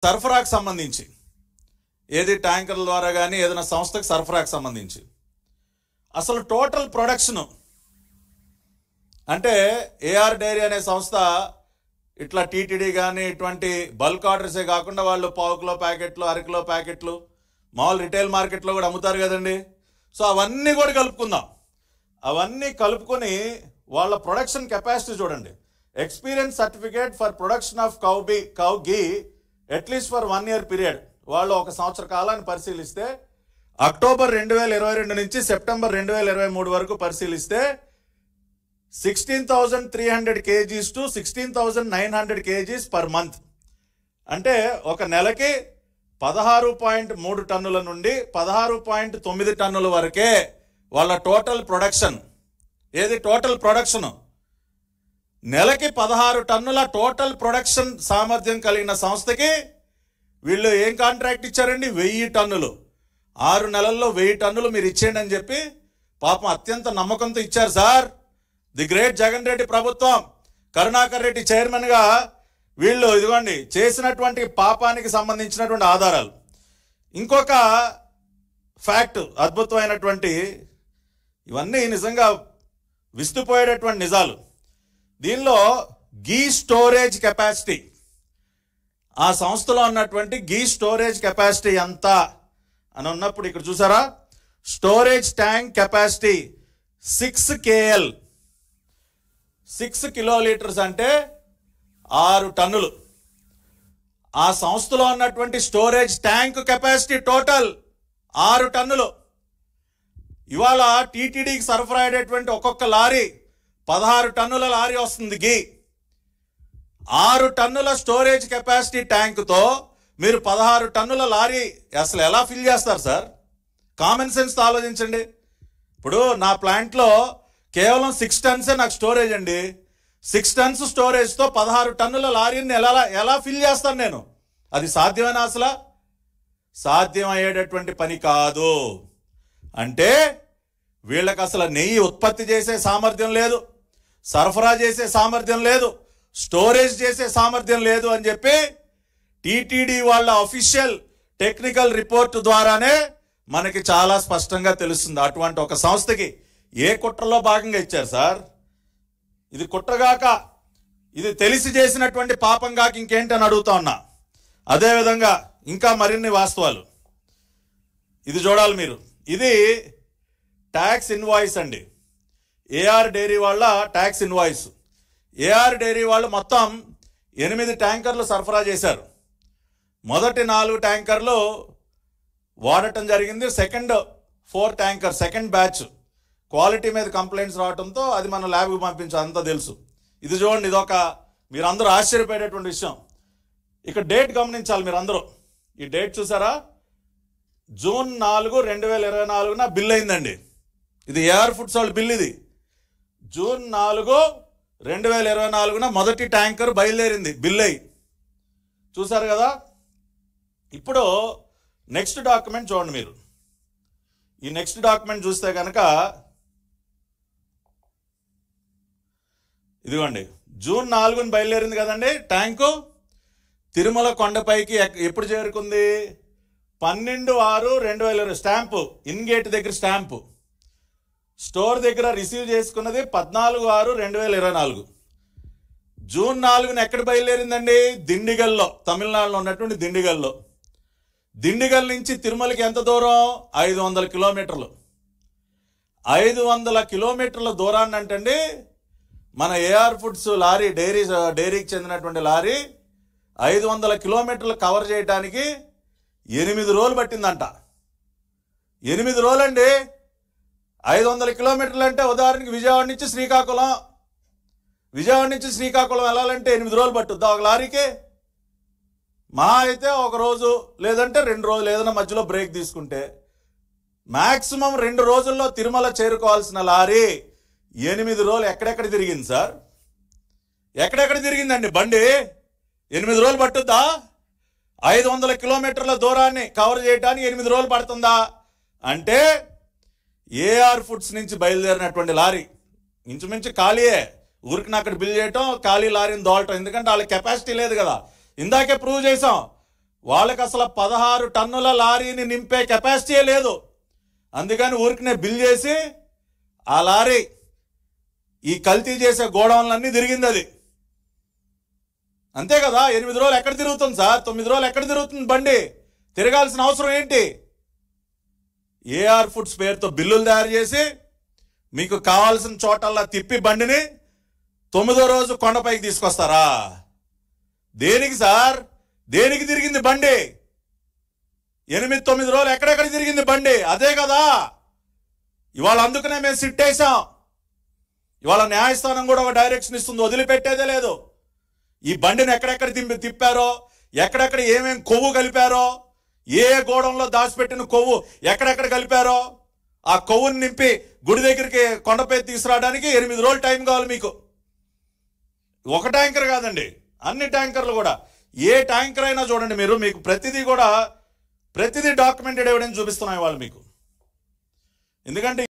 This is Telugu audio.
సరఫరాకు సంబంధించి ఏది ట్యాంకర్ల ద్వారా కానీ ఏదైనా సంస్థకు సరఫరాకు సంబంధించి అసలు టోటల్ ప్రొడక్షన్ అంటే ఏఆర్ డైరీ అనే సంస్థ ఇట్లా టీటీడీ కానీ ఇటువంటి బల్క్ ఆర్డర్సే కాకుండా వాళ్ళు పావు కిలో ప్యాకెట్లు అరకిలో ప్యాకెట్లు మామూలు రిటైల్ మార్కెట్లో కూడా అమ్ముతారు కదండి. సో అవన్నీ కూడా కలుపుకుందాం. అవన్నీ కలుపుకొని వాళ్ళ ప్రొడక్షన్ కెపాసిటీ చూడండి. Experience certificate for production of cow ghee at least for 1 year period. వాళ్ళు 1 సంవత్సర కాలాన్ని పరిశీలిస్తే అక్టోబర్ 2022 నుంచి సెప్టెంబర్ 2023 వరకు పరిశీలిస్తే 16,300 kgs to 16,900 kgs per month. అంటే ఒక నెలకి 16.3 టన్నుల నుండి 16.9 టన్నుల వరకే వాళ్ళ టోటల్ ప్రొడక్షన్. ఏది టోటల్ ప్రొడక్షన్? నెలకి 16 టన్నుల టోటల్ ప్రొడక్షన్ సామర్థ్యం కలిగిన సంస్థకి వీళ్ళు ఏం కాంట్రాక్ట్ ఇచ్చారండి? 1000 టన్నులు. 6 నెలల్లో 1000 టన్నులు మీరు ఇచ్చేయండి అని చెప్పి పాపం అత్యంత నమ్మకంతో ఇచ్చారు sir. The great Jagan Reddy ప్రభుత్వం, కరుణాకర్ రెడ్డి చైర్మన్గా వీళ్ళు ఇదిగోండి చేసినటువంటి పాపానికి సంబంధించినటువంటి ఆధారాలు. ఇంకొక ఫ్యాక్ట్, అద్భుతమైనటువంటి, ఇవన్నీ నిజంగా విస్తుపోయేటటువంటి నిజాలు. దీనిలో గీ స్టోరేజ్ కెపాసిటీ, ఆ సంస్థలో ఉన్నటువంటి గీ స్టోరేజ్ కెపాసిటీ ఎంత అని ఉన్నప్పుడు ఇక్కడ చూసారా, storage tank capacity 6 KL, 6 kilolitres అంటే 6 టన్నులు. ఆ సంస్థలో ఉన్నటువంటి స్టోరేజ్ ట్యాంక్ కెపాసిటీ టోటల్ 6 టన్నులు. ఇవాళ టీటీడీకి సరఫరా అయ్యేటువంటి ఒక్కొక్క లారీ 16 టన్నుల లారీ వస్తుంది గీ. 6 టన్నుల స్టోరేజ్ కెపాసిటీ ట్యాంకుతో మీరు 16 టన్నుల లారీ అసలు ఎలా ఫిల్ చేస్తారు సార్? కామన్ సెన్స్ ఆలోచించండి. ఇప్పుడు నా ప్లాంట్లో కేవలం 6 టన్సే నాకు స్టోరేజ్ అండి. 6 టన్స్ స్టోరేజ్తో 16 టన్నుల లారీని ఎలా ఫిల్ చేస్తాను నేను? అది సాధ్యమేనా? అసలు సాధ్యం అయ్యేటటువంటి పని కాదు. అంటే వీళ్ళకి అసలు నెయ్యి ఉత్పత్తి చేసే సామర్థ్యం లేదు, సరఫరా చేసే సామర్థ్యం లేదు, స్టోరేజ్ చేసే సామర్థ్యం లేదు అని చెప్పి టీటీడీ వాళ్ళ అఫీషియల్ టెక్నికల్ రిపోర్ట్ ద్వారానే మనకి చాలా స్పష్టంగా తెలుస్తుంది. అటువంటి ఒక సంస్థకి ఏ కుట్రలో భాగంగా ఇచ్చారు సార్? ఇది కుట్రగాక, ఇది తెలిసి చేసినటువంటి పాపం కాక ఇంకేంటని అడుగుతా ఉన్నా. అదేవిధంగా ఇంకా మరిన్ని వాస్తవాలు ఇది చూడాలి మీరు. ఇది ట్యాక్స్ ఇన్వాయిస్ అండి, ఏఆర్ డైరీ వాళ్ళ ట్యాక్స్ ఇన్వాయిస్. ఏఆర్ డైరీ వాళ్ళు మొత్తం 8 ట్యాంకర్లు సరఫరా చేశారు. మొదటి 4 ట్యాంకర్లు వాడటం జరిగింది. Second 4 tanker second batch quality మీద కంప్లైంట్స్ రావడంతో అది మన ల్యాబ్కి పంపించాం, అంతా తెలుసు. ఇది చూడండి, ఇదొక మీరందరూ ఆశ్చర్యపోయేటటువంటి విషయం. ఇక డేట్ గమనించాలి మీరందరూ. ఈ డేట్ చూసారా? జూన్ 4, 2024 బిల్ అయిందండి. ఇది ఏఆర్ ఫుడ్స్ వాళ్ళ బిల్. ఇది జూన్ 4, 2024 మొదటి ట్యాంకర్ బయలుదేరింది బిల్ అయ్యి. చూసారు కదా? ఇప్పుడు నెక్స్ట్ డాక్యుమెంట్ చూడండి మీరు. ఈ నెక్స్ట్ డాక్యుమెంట్ చూస్తే కనుక ఇదిగోండి, జూన్ 4 బయలుదేరింది కదండి ట్యాంకు. తిరుమల కొండపైకి ఎప్పుడు చేరుకుంది? 12/6/2020 స్టాంపు, ఇన్గేట్ దగ్గర స్టాంపు. స్టోర్ దగ్గర రిసీవ్ చేసుకున్నది 14/6/2024. జూన్ 4 ఎక్కడ బయలుదేరిందండి? దిండిగల్లో, తమిళనాడులో ఉన్నటువంటి దిండిగల్లో. దిండిగల్ నుంచి తిరుమలకి ఎంత దూరం? 500 కిలోమీటర్లు. 500 కిలోమీటర్ల దూరాన్ని అంటండి మన ఏఆర్ ఫుడ్స్ లారీ డైరీకి చెందినటువంటి లారీ 500 కిలోమీటర్లు కవర్ చేయడానికి 8 రోజులు పట్టిందంట. 8 రోజులండి. 500 కిలోమీటర్లు అంటే ఉదాహరణకి విజయవాడ నుంచి శ్రీకాకుళం వెళ్ళాలంటే 8 రోజులు పట్టుద్దా ఒక లారీకి? మా అయితే 1 రోజు లేదంటే 2 రోజులు, ఏదైనా మధ్యలో బ్రేక్ తీసుకుంటే మ్యాక్సిమం 2 రోజుల్లో తిరుమల చేరుకోవాల్సిన లారీ 8 రోజులు ఎక్కడెక్కడ తిరిగింది సార్? ఎక్కడెక్కడ తిరిగిందండి బండి? 8 రోజులు పట్టుద్దా? 500 కిలోమీటర్ల దూరాన్ని కవర్ చేయడానికి 8 రోజులు పడుతుందా? అంటే ఏఆర్ ఫుడ్స్ నుంచి బయలుదేరినటువంటి లారీ ఇంచుమించు ఖాళీయే. ఊరికి అక్కడ బిల్ చేయటం, ఖాళీ లారీని దోలటం. ఎందుకంటే వాళ్ళ కెపాసిటీ లేదు కదా. ఇందాకే ప్రూవ్ చేసాం, వాళ్ళకి అసలు 16 టన్నుల లారీని నింపే కెపాసిటీ లేదు. అందుకని ఊరికినే బిల్ చేసి ఆ లారీ ఈ కల్తీ చేసే గోడౌన్లన్నీ తిరిగింది. అది అంతే కదా. 8 రోజులు ఎక్కడ తిరుగుతుంది సార్? 9 రోజులు ఎక్కడ తిరుగుతుంది బండి? తిరగాల్సిన అవసరం ఏంటి? ఏఆర్ ఫుడ్స్ పేరుతో బిల్లులు తయారు చేసి మీకు కావాల్సిన చోటల్లా తిప్పి బండిని 9వ రోజు కొండపైకి తీసుకొస్తారా? దేనికి సార్? దేనికి తిరిగింది బండి? 8-9 రోజులు ఎక్కడెక్కడ తిరిగింది బండి? అదే కదా. ఇవాళ అందుకనే మేము సిట్ వేసాం. ఇవాళ న్యాయస్థానం కూడా ఒక డైరెక్షన్ ఇస్తుంది, వదిలిపెట్టేదే లేదు. ఈ బండిని ఎక్కడెక్కడ తిప్పారో, ఎక్కడెక్కడ ఏమేం కొవ్వు కలిపారో, ఏ గోడంలో దాచిపెట్టిన కొవ్వు ఎక్కడెక్కడ కలిపారో ఆ కొవ్వుని నింపి గుడి దగ్గరికి కొండపై తీసుకురావడానికి 8 రోజులు టైం కావాలి మీకు. ఒక ట్యాంకర్ కాదండి, అన్ని ట్యాంకర్లు కూడా. ఏ ట్యాంకర్ అయినా చూడండి మీరు, మీకు ప్రతిదీ డాక్యుమెంటెడ్ ఎవిడెన్స్ చూపిస్తున్నాయి వాళ్ళు మీకు. ఎందుకంటే